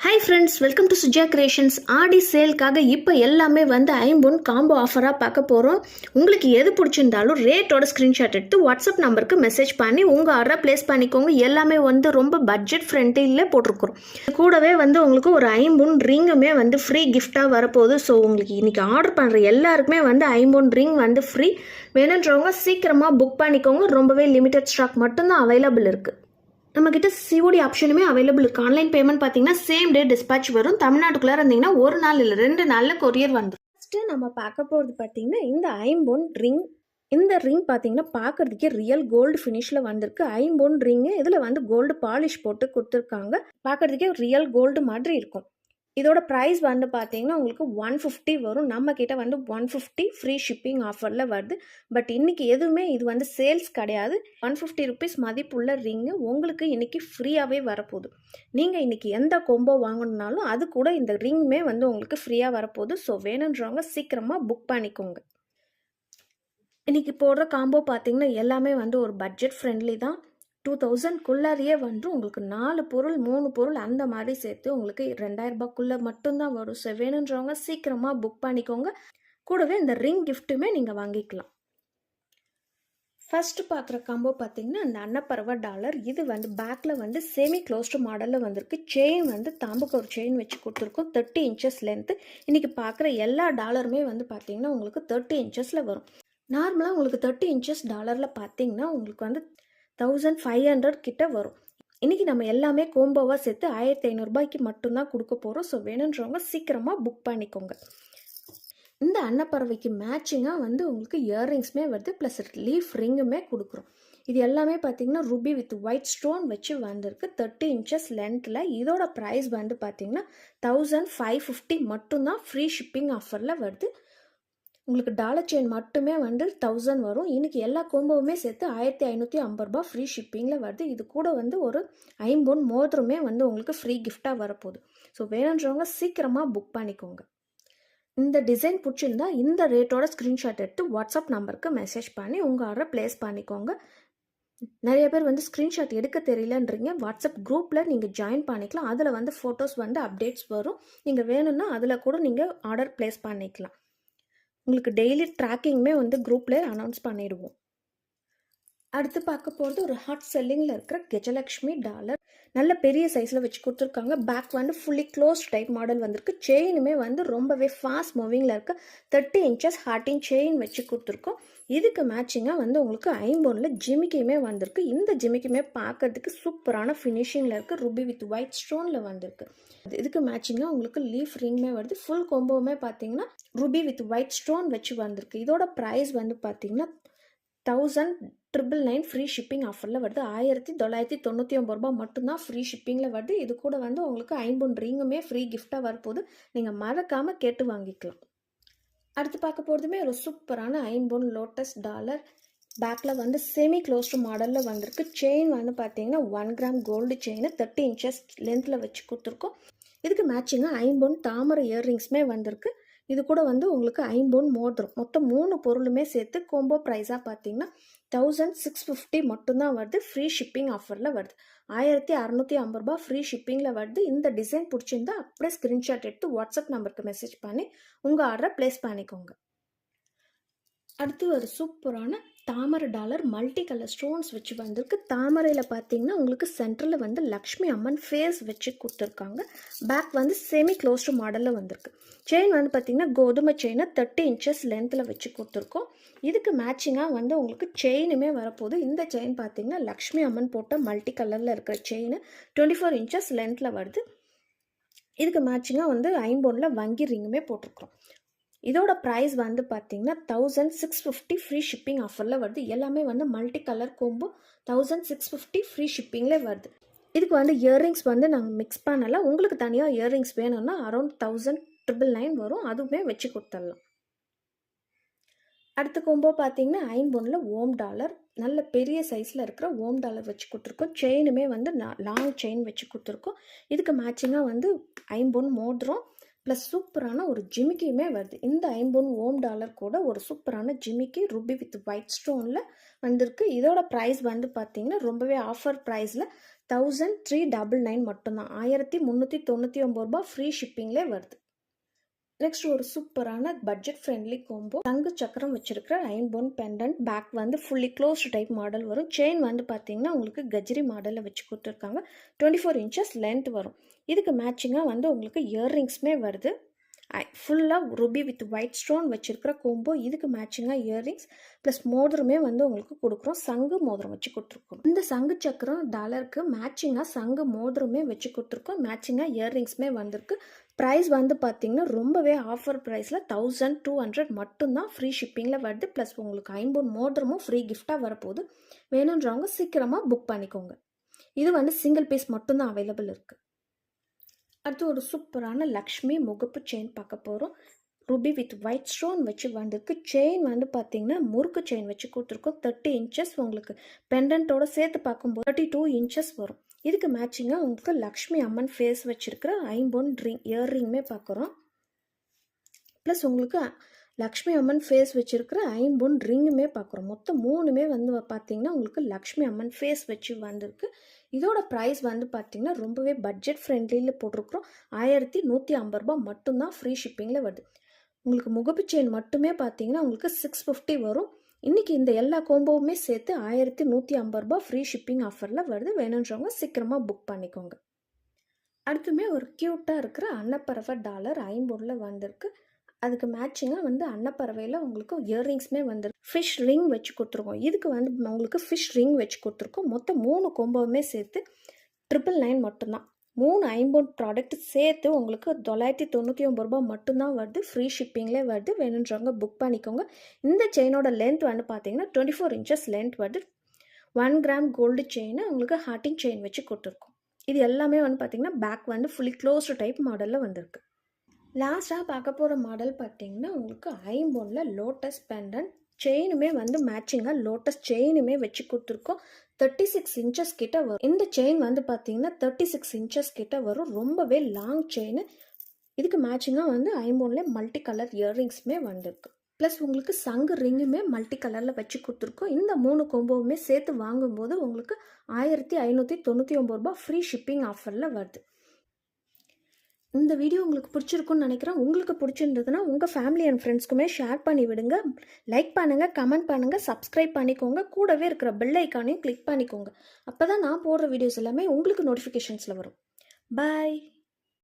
Hi friends, welcome to Suja creations. Aadi சேல்க்காக இப்போ எல்லாமே வந்து ஐம்பொன் காம்போ ஆஃபராக பார்க்க போகிறோம். உங்களுக்கு எது பிடிச்சிருந்தாலும் ரேட்டோட ஸ்க்ரீன்ஷாட் எடுத்து வாட்ஸ்அப் நம்பருக்கு மெசேஜ் பண்ணி உங்கள் ஆர்டரை ப்ளேஸ் பண்ணிக்கோங்க. எல்லாமே வந்து ரொம்ப பட்ஜெட் ஃப்ரெண்ட்லியில் போட்டிருக்கிறோம். கூடவே வந்து உங்களுக்கு ஒரு ஐம்பொன் ரிங்குமே வந்து ஃப்ரீ கிஃப்டாக வரப்போகுது. ஸோ உங்களுக்கு இன்றைக்கி ஆர்டர் பண்ணுற எல்லாருக்குமே வந்து ஐம்பொன் ரிங் வந்து ஃப்ரீ. வேணுன்றவங்க சீக்கிரமாக புக் பண்ணிக்கோங்க. ரொம்பவே லிமிட்டட் ஸ்டாக் மட்டும்தான் அவைலபிள் இருக்குது. நம்மக்கிட்ட சிஓடி ஆப்ஷனுமே அவைலபிள் இருக்குது. ஆன்லைன் பேமெண்ட் பார்த்தீங்கன்னா சேம் டே டிஸ்பேச் வரும். தமிழ்நாட்டுக்குள்ளே இருந்தீங்கன்னா ஒரு நாள் இல்லை 2 நாளில் கொரியர் வந்துடும். ஃபஸ்ட்டு நம்ம பார்க்க போகிறது பார்த்தீங்கன்னா இந்த ஐம்பொன் ரிங். இந்த ரிங் பார்த்தீங்கன்னா பார்க்குறதுக்கே ரியல் கோல்டு ஃபினிஷில் வந்திருக்கு. ஐம்பொன் ரிங்கு இதில் வந்து கோல்டு பாலிஷ் போட்டு கொடுத்துருக்காங்க. பார்க்குறதுக்கே ரியல் கோல்டு மாதிரி இருக்கும். இதோட ப்ரைஸ் வந்து பார்த்தீங்கன்னா உங்களுக்கு 150 வரும். நம்ம கிட்ட வந்து 150 ஃப்ரீ ஷிப்பிங் ஆஃபரில் வருது. பட் இன்றைக்கி எதுவுமே இது வந்து சேல்ஸ் கிடையாது. 150 ருபீஸ் மதிப்புள்ள ரிங்கு உங்களுக்கு இன்றைக்கி ஃப்ரீயாகவே வரப்போகுது. நீங்கள் இன்றைக்கி எந்த கொம்போ வாங்கணுன்னாலும் அது கூட இந்த ரிங்குமே வந்து உங்களுக்கு ஃப்ரீயாக வரப்போகுது. ஸோ வேணுன்றவங்க சீக்கிரமாக புக் பண்ணிக்கோங்க. இன்றைக்கி போடுற காம்போ பார்த்தீங்கன்னா எல்லாமே வந்து ஒரு பட்ஜெட் ஃப்ரெண்ட்லி தான். 2000க்குள்ளாரியே வந்து உங்களுக்கு 4 பொருள் 3 பொருள் அந்த மாதிரி சேர்த்து உங்களுக்கு 2000 ரூபாய்க்குள்ளே மட்டும்தான் வரும். ஸோ வேணுன்றவங்க சீக்கிரமாக புக் பண்ணிக்கோங்க. கூடவே இந்த ரிங் கிஃப்ட்டுமே நீங்கள் வாங்கிக்கலாம். ஃபஸ்ட்டு பார்க்குற காம்போ பார்த்தீங்கன்னா அந்த அன்னப்பறவை டாலர். இது வந்து பேக்கில் வந்து செமி க்ளோஸ்டு மாடலில் வந்திருக்கு. செயின் வந்து தாம்புக்கு ஒரு செயின் வச்சு கொடுத்துருக்கோம். 30 இன்ச்சஸ் லென்த்து. இன்றைக்கி பார்க்குற எல்லா டாலருமே வந்து பார்த்தீங்கன்னா உங்களுக்கு 30 இன்ச்சஸில் வரும். நார்மலாக உங்களுக்கு 30 இன்ச்சஸ் டாலரில் பார்த்தீங்கன்னா உங்களுக்கு வந்து 1500 கிட்ட வரும். இன்றைக்கி நம்ம எல்லாமே கோம்போவாக சேர்த்து 1500 ரூபாய்க்கு மட்டும்தான் கொடுக்க போகிறோம். ஸோ வேணுன்றவங்க சீக்கிரமாக புக் பண்ணிக்கோங்க. இந்த அன்னப்பறவைக்கு மேட்சிங்காக வந்து உங்களுக்கு இயர்ரிங்ஸுமே வருது, ப்ளஸ் லீஃப் ரிங்குமே கொடுக்குறோம். இது எல்லாமே பார்த்தீங்கன்னா ரூபி வித் ஒயிட் ஸ்டோன் வச்சு வந்திருக்கு. 30 இன்ச்சஸ் லென்த்தில். இதோட ப்ரைஸ் வந்து பார்த்தீங்கன்னா 1550 மட்டும்தான் ஃப்ரீ ஷிப்பிங் ஆஃபரில் வருது. உங்களுக்கு டாலர் செயின் மட்டுமே வந்து 1000 வரும். இன்றைக்கி எல்லா கோம்போவுமே சேர்த்து 1550 ரூபா ஃப்ரீ ஷிப்பிங்கில் வருது. இது கூட வந்து ஒரு ஐம்பொன் மோதிரமே வந்து உங்களுக்கு ஃப்ரீ கிஃப்டாக வரப்போகுது. ஸோ வேணுன்றவங்க சீக்கிரமாக புக் பண்ணிக்கோங்க. இந்த டிசைன் பிடிச்சிருந்தா இந்த ரேட்டோட ஸ்க்ரீன்ஷாட் எடுத்து வாட்ஸ்அப் நம்பருக்கு மெசேஜ் பண்ணி உங்கள் ஆர்டரை ப்ளேஸ் பண்ணிக்கோங்க. நிறைய பேர் வந்து ஸ்க்ரீன்ஷாட் எடுக்க தெரியலன்றீங்க. வாட்ஸ்அப் குரூப்பில் நீங்கள் ஜாயின் பண்ணிக்கலாம். அதில் வந்து ஃபோட்டோஸ் வந்து அப்டேட்ஸ் வரும். நீங்கள் வேணும்னா அதில் கூட நீங்கள் ஆர்டர் ப்ளேஸ் பண்ணிக்கலாம். உங்களுக்கு டெய்லி ட்ராக்கிங்குமே வந்து குரூப்பில் அனௌன்ஸ் பண்ணிடுவோம். அடுத்து பார்க்க போகிறது ஒரு ஹாட் செல்லிங்கில் இருக்கிற கஜலக்ஷ்மி டாலர். நல்ல பெரிய சைஸில் வச்சு கொடுத்துருக்காங்க. பேக் வந்து ஃபுல்லி க்ளோஸ்ட் டைப் மாடல் வந்திருக்கு. செயினுமே வந்து ரொம்பவே ஃபாஸ்ட் மூவிங்கில் இருக்க 30 இன்ச்சஸ் ஹார்டின் செயின் வச்சு கொடுத்துருக்கோம். இதுக்கு மேட்சிங்காக வந்து உங்களுக்கு ஐம்பொனில் ஜிமிக்கியுமே வந்திருக்கு. இந்த ஜிமிக்கியுமே பார்க்கறதுக்கு சூப்பரான ஃபினிஷிங்கில் இருக்குது. ரூபி வித் ஒயிட் ஸ்டோனில் வந்திருக்கு. இதுக்கு மேட்சிங்காக உங்களுக்கு லீஃப் ரிங்குமே வருது. ஃபுல் கோம்போவுமே பார்த்தீங்கன்னா ரூபி வித் ஒயிட் ஸ்டோன் வச்சு வந்திருக்கு. இதோட ப்ரைஸ் வந்து பார்த்தீங்கன்னா 1999 ஃப்ரீ ஷிப்பிங் ஆஃபரில் வருது. 1999 ரூபா மட்டும்தான் ஃப்ரீ ஷிப்பிங்கில் வருது. இது கூட வந்து உங்களுக்கு ஐம்பொன் ரிங்குமே ஃப்ரீ கிஃப்டாக வரப்போகுது. நீங்கள் மறக்காமல் கேட்டு வாங்கிக்கலாம். அடுத்து பார்க்க போகிறதுமே ஒரு சூப்பரான ஐம்பொன் லோட்டஸ் டாலர். பேக்கில் வந்து செமி க்ளோஸ்டு மாடலில் வந்திருக்கு. செயின் வந்து பார்த்தீங்கன்னா 1 கிராம் கோல்டு செயின் 30 இன்ச்சஸ் லென்த்தில் வச்சு கொடுத்துருக்கோம். இதுக்கு மேட்சிங்காக ஐம்பொன் தாமரை இயர்ரிங்ஸுமே வந்திருக்கு. இது கூட வந்து உங்களுக்கு ஐம்பொன் மோதிரம். மொத்தம் 3 பொருளுமே சேர்த்து கோம்போ ப்ரைஸாக பார்த்தீங்கன்னா 1650 மட்டும்தான் வருது. ஃப்ரீ ஷிப்பிங் ஆஃபரில் வருது. 1650 ரூபா ஃப்ரீ ஷிப்பிங்கில் வருது. இந்த டிசைன் பிடிச்சிருந்தா அப்படியே ஸ்க்ரீன்ஷாட் எடுத்து வாட்ஸ்அப் நம்பருக்கு மெசேஜ் பண்ணி உங்கள் ஆர்டரை ப்ளேஸ் பண்ணிக்கோங்க. அடுத்து ஒரு சூப்பரான தாமரை டாலர் மல்டி கலர் ஸ்டோன்ஸ் வச்சு வந்திருக்கு. தாமரையில் பார்த்தீங்கன்னா உங்களுக்கு சென்டரில் வந்து லக்ஷ்மி அம்மன் ஃபேஸ் வச்சு கொடுத்துருக்காங்க. பேக் வந்து செமி க்ளோஸ்டு மாடலில் வந்திருக்கு. செயின் வந்து பார்த்தீங்கன்னா கோதுமை செயினை 30 இன்ச்சஸ் லென்த்தில் வச்சு கொடுத்துருக்கோம். இதுக்கு மேட்சிங்காக வந்து உங்களுக்கு செயினுமே வரப்போகுது. இந்த செயின் பார்த்தீங்கன்னா லக்ஷ்மி அம்மன் போட்ட மல்டி கலரில் இருக்கிற செயின் 24 இன்ச்சஸ் லென்த்தில் வருது. இதுக்கு மேட்சிங்காக வந்து ஐம்பொனில் வங்கி ரிங்குமே போட்டிருக்கிறோம். இதோட ப்ரைஸ் வந்து பார்த்தீங்கன்னா 1650 ஃப்ரீ ஷிப்பிங் ஆஃபரில் வருது. எல்லாமே வந்து மல்டி கலர் கோம்போ 1650 ஃப்ரீ ஷிப்பிங்கில் வருது. இதுக்கு வந்து இயர்ரிங்ஸ் வந்து நாங்கள் மிக்ஸ் பண்ணலை. உங்களுக்கு தனியாக இயர்ரிங்ஸ் வேணும்னா அரௌண்ட் 1999 வரும். அதுவுமே வச்சு கொடுத்துடலாம். அடுத்த கோம்போ பார்த்தீங்கன்னா ஐம்பொனில் ஓம் டாலர். நல்ல பெரிய சைஸில் இருக்கிற ஓம் டாலர் வச்சு கொடுத்துருக்கோம். செயினுமே வந்து லாங் செயின் வச்சு கொடுத்துருக்கோம். இதுக்கு மேட்சிங்காக வந்து ஐம்பொன் மோதிரம் ப்ளஸ் சூப்பரான ஒரு ஜிமிக்கியுமே வருது. இந்த ஐம்பொன் ஓம் டாலர் கூட ஒரு சூப்பரான ஜிமிக்கி ரூபி வித் ஒயிட் ஸ்டோனில் வந்திருக்கு. இதோட ப்ரைஸ் வந்து பார்த்தீங்கன்னா ரொம்பவே ஆஃபர் ப்ரைஸில் 1399 மட்டும்தான். 1399 ரூபாய் ஃப்ரீ ஷிப்பிங்லேயே வருது. நெக்ஸ்ட் ஒரு சூப்பரான பட்ஜெட் ஃப்ரெண்ட்லி கோம்போ. தங்கு சக்கரம் வச்சிருக்கிற ஐம்பொன் பெண்டன்ட் பேக் வந்து ஃபுல்லி க்ளோஸ்டு டைப் மாடல் வரும். செயின் வந்து பார்த்தீங்கன்னா உங்களுக்கு கஜ்ரி மாடலில் வச்சு கொடுத்துருக்காங்க. 24 இன்ச்சஸ் லென்த் வரும். இதுக்கு மேட்சிங்காக வந்து உங்களுக்கு இயர்ரிங்ஸுமே வருது. ஃபுல்லாக ருபி வித் ஒயிட் ஸ்டோன் வச்சிருக்கிற கோம்போ. இதுக்கு மேட்சிங்காக இயர்ரிங்ஸ் ப்ளஸ் மோதிரமே வந்து உங்களுக்கு கொடுக்குறோம். சங்கு மோதிரம் வச்சு கொடுத்துருக்கோம். இந்த சங்கு சக்கரம் டாலருக்கு மேட்சிங்காக சங்கு மோதிரமே வச்சு கொடுத்துருக்கோம். மேட்சிங்காக இயர்ரிங்ஸுமே வந்திருக்கு. ப்ரைஸ் வந்து பார்த்தீங்கன்னா ரொம்பவே ஆஃபர் ப்ரைஸில் 1200 மட்டும்தான் ஃப்ரீ ஷிப்பிங்கில் வருது. ப்ளஸ் உங்களுக்கு 50 மோதிரமும் ஃப்ரீ கிஃப்டாக வரப்போகுது. வேணுன்றவங்க சீக்கிரமாக புக் பண்ணிக்கோங்க. இது வந்து சிங்கிள் பீஸ் மட்டும்தான் அவைலபிள் இருக்குது. அடுத்து ஒரு சூப்பரான லக்ஷ்மி முகப்பு செயின் பார்க்க போகிறோம். ருபி வித் ஒயிட் ஸ்டோன் வச்சு வந்திருக்கு. செயின் வந்து பார்த்தீங்கன்னா முறுக்கு செயின் வச்சு கொடுத்துருக்கோம். 30 இன்ச்சஸ் உங்களுக்கு பெண்டன்ட்டோட சேர்த்து பார்க்கும்போது 32 இன்ச்சஸ் வரும். இதுக்கு மேட்சிங்காக உங்களுக்கு லக்ஷ்மி அம்மன் ஃபேஸ் வச்சுருக்கிற ஐம்பொன் இயர்ரிங்குமே பார்க்குறோம். ப்ளஸ் உங்களுக்கு லக்ஷ்மி அம்மன் ஃபேஸ் வச்சுருக்கிற ஐம்பொன் ரிங்குமே பார்க்குறோம். மொத்தம் 3மே வந்து பார்த்தீங்கன்னா உங்களுக்கு லக்ஷ்மி அம்மன் ஃபேஸ் வச்சு வந்திருக்கு. இதோட ப்ரைஸ் வந்து பார்த்தீங்கன்னா ரொம்பவே பட்ஜெட் ஃப்ரெண்ட்லியில் போட்டிருக்கிறோம். 1150 ரூபாய் மட்டும்தான் ஃப்ரீ ஷிப்பிங்கில் வருது. உங்களுக்கு முகப்பு செயின் மட்டுமே பார்த்தீங்கன்னா உங்களுக்கு 650 வரும். இன்றைக்கி இந்த எல்லா கோம்போவுமே சேர்த்து 1150 ரூபாய் ஃப்ரீ ஷிப்பிங் ஆஃபரில் வருது. வேணுன்றவங்க சீக்கிரமாக புக் பண்ணிக்கோங்க. அடுத்துமே ஒரு க்யூட்டாக இருக்கிற அன்னப்பறவை டாலர் ஐம்பொன்னில் வந்திருக்கு. அதுக்கு மேட்சிங்காக வந்து அன்னப்பறவையில் உங்களுக்கு இயர்ரிங்ஸுமே வந்துருக்கு. ஃபிஷ் ரிங் வச்சு கொடுத்துருக்கோம். இதுக்கு வந்து உங்களுக்கு ஃபிஷ் ரிங் வச்சு கொடுத்துருக்கோம். மொத்தம் 3 கோம்போவுமே சேர்த்து 999 மட்டும்தான். 3 ஐம்பொன் ப்ராடக்ட் சேர்த்து உங்களுக்கு 999 ரூபாய் மட்டும்தான் வருது. ஃப்ரீ ஷிப்பிங்லேயே வருது. வேணுன்றவங்க புக் பண்ணிக்கோங்க. இந்த செயினோட லென்த் வந்து பார்த்தீங்கன்னா 24 இன்ச்சஸ் லென்த் வருது. 1 கிராம் கோல்டு செயின் உங்களுக்கு ஹார்டிங் செயின் வச்சு கொடுத்துருக்கோம். இது எல்லாமே வந்து பார்த்தீங்கன்னா பேக் வந்து ஃபுல்லி க்ளோஸ்டு டைப் மாடலில் வந்திருக்கு. லாஸ்ட்டாக பார்க்க போகிற மாடல் பார்த்தீங்கன்னா உங்களுக்கு ஐம்பொன்னில் லோட்டஸ் பெண்டன்ட் செயினுமே வந்து மேட்சிங்காக லோட்டஸ் செயினுமே வச்சு கொடுத்துருக்கோம். 36 இன்ச்சஸ் கிட்ட வரும். இந்த செயின் வந்து பார்த்தீங்கன்னா 36 இன்ச்சஸ் கிட்ட வரும். ரொம்பவே லாங் செயின். இதுக்கு மேட்சிங்காக வந்து ஐம்பொன்னில் மல்டி கலர் இயர்ரிங்ஸுமே வந்திருக்கு. ப்ளஸ் உங்களுக்கு சங்கு ரிங்குமே மல்டி கலரில் வச்சு கொடுத்துருக்கோம். இந்த 3 கோம்போவுமே சேர்த்து வாங்கும்போது உங்களுக்கு 1599 ரூபாய் ஃப்ரீ ஷிப்பிங் ஆஃபரில் வருது. இந்த வீடியோ உங்களுக்கு பிடிச்சிருக்குன்னு நினைக்கிறேன். உங்களுக்கு பிடிச்சிருந்ததுன்னா உங்கள் ஃபேமிலி அண்ட் ஃப்ரெண்ட்ஸ்க்குமே ஷேர் பண்ணி விடுங்க. லைக் பண்ணுங்கள், கமெண்ட் பண்ணுங்கள், சப்ஸ்கிரைப் பண்ணிக்கோங்க. கூடவே இருக்கிற பெல் ஐக்கானையும் கிளிக் பண்ணிக்கோங்க. அப்போ தான் நான் போடுற வீடியோஸ் எல்லாமே உங்களுக்கு நோட்டிஃபிகேஷன்ஸில் வரும். பாய்.